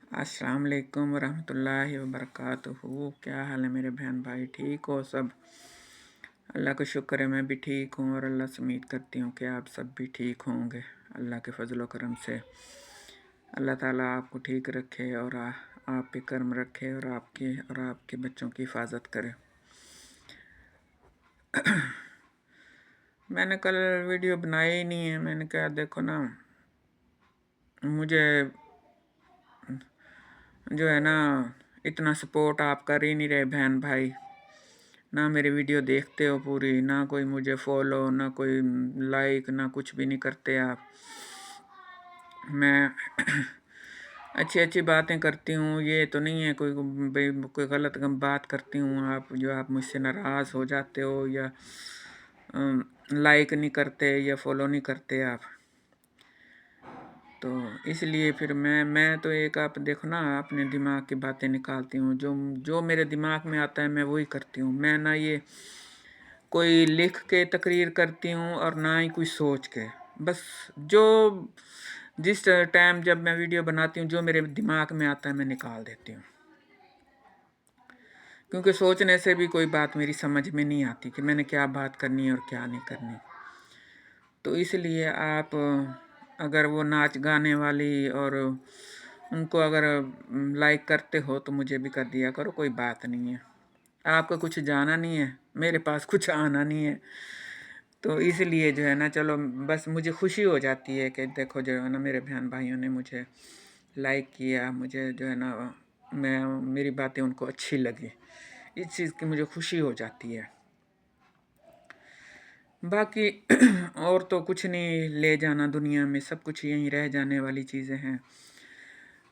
अस्सलाम वालेकुम वरहमतुल्लाहि वबरकातुहू। क्या हाल है मेरे बहन भाई, ठीक हो सब? अल्लाह का शुक्र है मैं भी ठीक हूँ और अल्लाह से उम्मीद करती हूँ कि आप सब भी ठीक होंगे। अल्लाह के फजल व करम से अल्लाह ताला आपको ठीक रखे और आप पे करम रखे और आपके बच्चों की हिफाजत करे। मैंने कल वीडियो बनाई ही नहीं है। मैंने कहा देखो ना, मुझे जो है ना इतना सपोर्ट आप कर ही नहीं रहे बहन भाई। ना मेरी वीडियो देखते हो पूरी, ना कोई मुझे फॉलो, ना कोई लाइक, ना कुछ भी नहीं करते आप। मैं अच्छी अच्छी बातें करती हूँ, ये तो नहीं है कोई गलत बात करती हूँ आप मुझसे नाराज़ हो जाते हो या लाइक नहीं करते या फॉलो नहीं करते आप। तो इसलिए फिर मैं तो एक, आप देखो ना, अपने दिमाग की बातें निकालती हूँ। जो जो मेरे दिमाग में आता है मैं वही करती हूँ। मैं ना ये कोई लिख के तकरीर करती हूँ और ना ही कोई सोच के। बस जो जिस टाइम जब मैं वीडियो बनाती हूँ, जो मेरे दिमाग में आता है मैं निकाल देती हूँ। क्योंकि सोचने से भी कोई बात मेरी समझ में नहीं आती कि मैंने क्या बात करनी है और क्या नहीं करनी। तो इसलिए आप अगर वो नाच गाने वाली और उनको अगर लाइक करते हो तो मुझे भी कर दिया करो, कोई बात नहीं है। आपका कुछ जाना नहीं है, मेरे पास कुछ आना नहीं है। तो इसलिए जो है ना, चलो बस मुझे खुशी हो जाती है कि देखो जो है ना मेरे बहन भाइयों ने मुझे लाइक किया, मुझे जो है ना मेरी बातें उनको अच्छी लगी। इस चीज़ की मुझे खुशी हो जाती है। बाकी और तो कुछ नहीं ले जाना दुनिया में, सब कुछ यहीं रह जाने वाली चीज़ें हैं।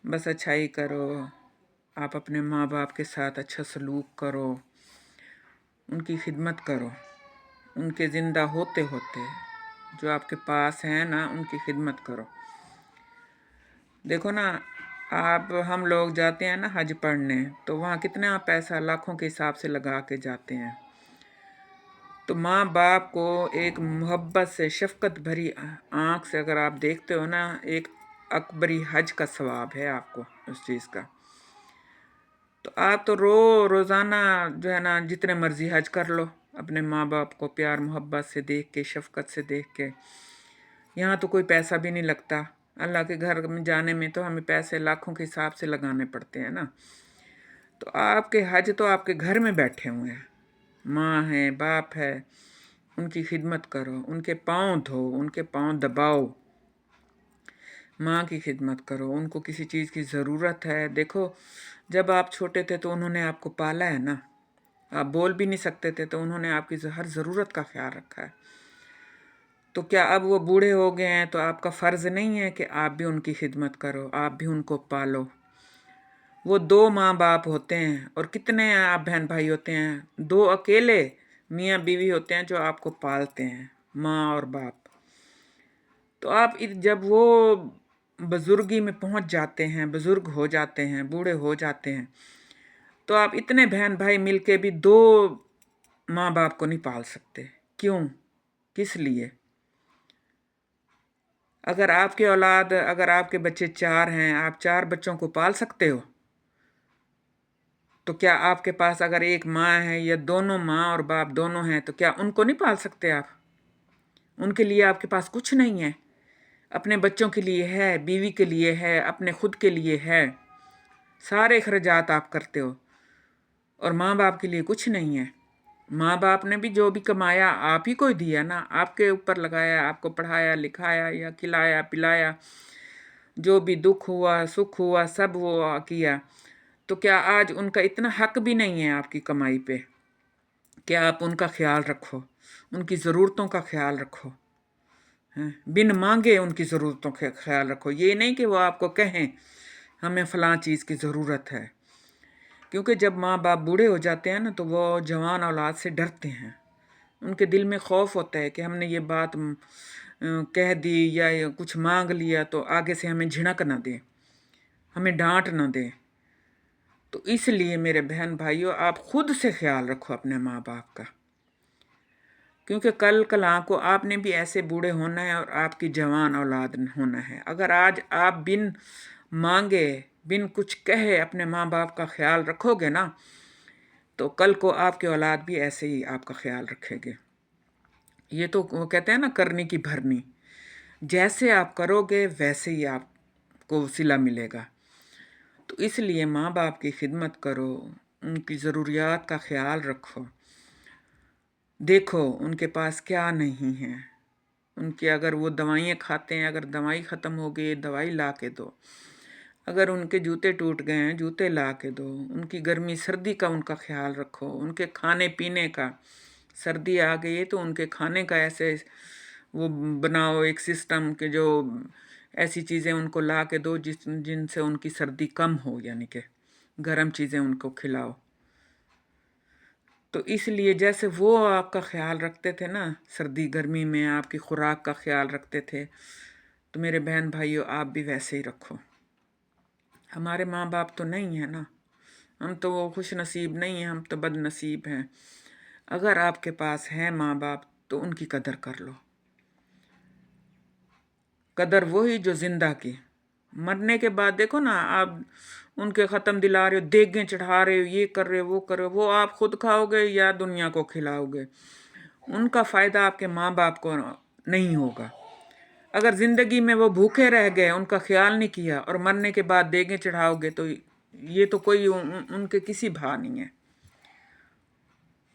बस अच्छाई करो, आप अपने माँ बाप के साथ अच्छा सलूक करो, उनकी खिदमत करो, उनके ज़िंदा होते होते जो आपके पास हैं ना, उनकी खिदमत करो। देखो ना, हम लोग जाते हैं ना हज पढ़ने, तो वहाँ कितना पैसा लाखों के हिसाब से लगा के जाते हैं। तो माँ बाप को एक मोहब्बत से, शफ़क़त भरी आँख से अगर आप देखते हो ना, एक अकबरी हज का सवाब है आपको उस चीज़ का। तो आप तो रोज़ाना जो है ना जितने मर्ज़ी हज कर लो, अपने माँ बाप को प्यार मोहब्बत से देख के, शफ़क़त से देख के। यहाँ तो कोई पैसा भी नहीं लगता। अल्लाह के घर में जाने में तो हमें पैसे लाखों के हिसाब से लगाने पड़ते हैं ना। तो आपके हज तो आपके घर में बैठे हुए हैं, माँ है, बाप है, उनकी खिदमत करो, उनके पाँव धो, उनके पाँव दबाओ, माँ की खिदमत करो। उनको किसी चीज़ की ज़रूरत है, देखो जब आप छोटे थे तो उन्होंने आपको पाला है ना, आप बोल भी नहीं सकते थे तो उन्होंने आपकी हर ज़रूरत का ख्याल रखा है। तो क्या अब वो बूढ़े हो गए हैं तो आपका फ़र्ज़ नहीं है कि आप भी उनकी खिदमत करो, आप भी उनको पालो? वो दो माँ बाप होते हैं और कितने आप बहन भाई होते हैं, दो अकेले मियाँ बीवी होते हैं जो आपको पालते हैं, माँ और बाप। तो आप जब वो बुज़ुर्गी में पहुँच जाते हैं, बुज़ुर्ग हो जाते हैं, बूढ़े हो जाते हैं, तो आप इतने बहन भाई मिलके भी दो माँ बाप को नहीं पाल सकते। क्यों? किस लिए? अगर आपके बच्चे 4 हैं, आप 4 बच्चों को पाल सकते हो? तो क्या आपके पास अगर एक माँ है या दोनों माँ और बाप दोनों हैं, तो क्या उनको नहीं पाल सकते आप? उनके लिए आपके पास कुछ नहीं है। अपने बच्चों के लिए है, बीवी के लिए है, अपने खुद के लिए है, सारे अखराजात आप करते हो और माँ बाप के लिए कुछ नहीं है। माँ बाप ने भी जो भी कमाया आप ही को ही दिया ना, आपके ऊपर लगाया, आपको पढ़ाया लिखाया या खिलाया पिलाया, जो भी दुख हुआ सुख हुआ सब वो किया। तो क्या आज उनका इतना हक भी नहीं है आपकी कमाई पे कि आप उनका ख्याल रखो, उनकी ज़रूरतों का ख्याल रखो, हैं? बिन मांगे उनकी ज़रूरतों का ख्याल रखो। ये नहीं कि वो आपको कहें हमें फ़लाँ चीज़ की ज़रूरत है। क्योंकि जब माँ बाप बूढ़े हो जाते हैं ना, तो वो जवान औलाद से डरते हैं। उनके दिल में खौफ होता है कि हमने ये बात कह दी या ये कुछ मांग लिया तो आगे से हमें झिड़क ना दे, हमें डांट ना दे। तो इसलिए मेरे बहन भाइयों, आप खुद से ख्याल रखो अपने माँ बाप का, क्योंकि कल कल को आपने भी ऐसे बूढ़े होना है और आपकी जवान औलाद होना है। अगर आज आप बिन मांगे, بن کچھ کہے اپنے ماں باپ کا خیال رکھو گے نا، تو کل کو آپ کے اولاد بھی ایسے ہی آپ کا خیال رکھے گے۔ یہ تو وہ کہتے ہیں نا کرنی کی بھرنی، جیسے آپ کرو گے ویسے ہی آپ کو صلہ ملے گا۔ تو اس لیے ماں باپ کی خدمت کرو، ان کی ضروریات کا خیال رکھو، دیکھو ان کے پاس کیا نہیں ہے، ان کی اگر وہ دوائیں کھاتے ہیں، اگر دوائی ختم ہو گئی دوائی لا کے دو، اگر ان کے جوتے ٹوٹ گئے ہیں جوتے لا کے دو، ان کی گرمی سردی کا ان کا خیال رکھو، ان کے کھانے پینے کا، سردی آ گئی ہے تو ان کے کھانے کا ایسے وہ بناؤ ایک سسٹم کہ جو ایسی چیزیں ان کو لا کے دو جن سے ان کی سردی کم ہو، یعنی کہ گرم چیزیں ان کو کھلاؤ۔ تو اس لیے جیسے وہ آپ کا خیال رکھتے تھے نا سردی گرمی میں، آپ کی خوراک کا خیال رکھتے تھے، تو میرے بہن بھائیوں آپ بھی ویسے ہی رکھو۔ ہمارے ماں باپ تو نہیں ہیں نا، ہم تو وہ خوش نصیب نہیں ہیں، ہم تو بد نصیب ہیں۔ اگر آپ کے پاس ہیں ماں باپ تو ان کی قدر کر لو، قدر وہی جو زندہ کی۔ مرنے کے بعد دیکھو نا، آپ ان کے ختم دلا رہے ہو، دیگیں چڑھا رہے ہو، یہ کر رہے ہو وہ کر رہے ہو، وہ آپ خود کھاؤ گے یا دنیا کو کھلاؤ گے؟ ان کا فائدہ آپ کے ماں باپ کو نہیں ہوگا۔ اگر زندگی میں وہ بھوکے رہ گئے، ان کا خیال نہیں کیا، اور مرنے کے بعد دیگیں چڑھاؤ گے تو یہ تو کوئی ان کے کسی بھا نہیں ہے۔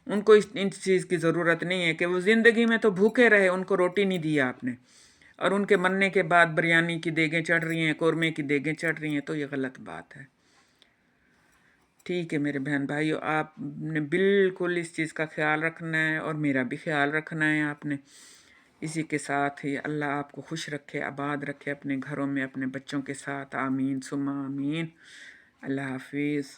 ان کو ان چیز کی ضرورت نہیں ہے کہ وہ زندگی میں تو بھوکے رہے، ان کو روٹی نہیں دی آپ نے، اور ان کے مرنے کے بعد بریانی کی دیگیں چڑھ رہی ہیں، قورمے کی دیگیں چڑھ رہی ہیں، تو یہ غلط بات ہے۔ ٹھیک ہے میرے بہن بھائیو، آپ نے بالکل اس چیز کا خیال رکھنا ہے اور میرا بھی خیال رکھنا ہے آپ نے۔ اسی کے ساتھ ہی اللہ آپ کو خوش رکھے، آباد رکھے اپنے گھروں میں، اپنے بچوں کے ساتھ، آمین ثم آمین۔ اللہ حافظ۔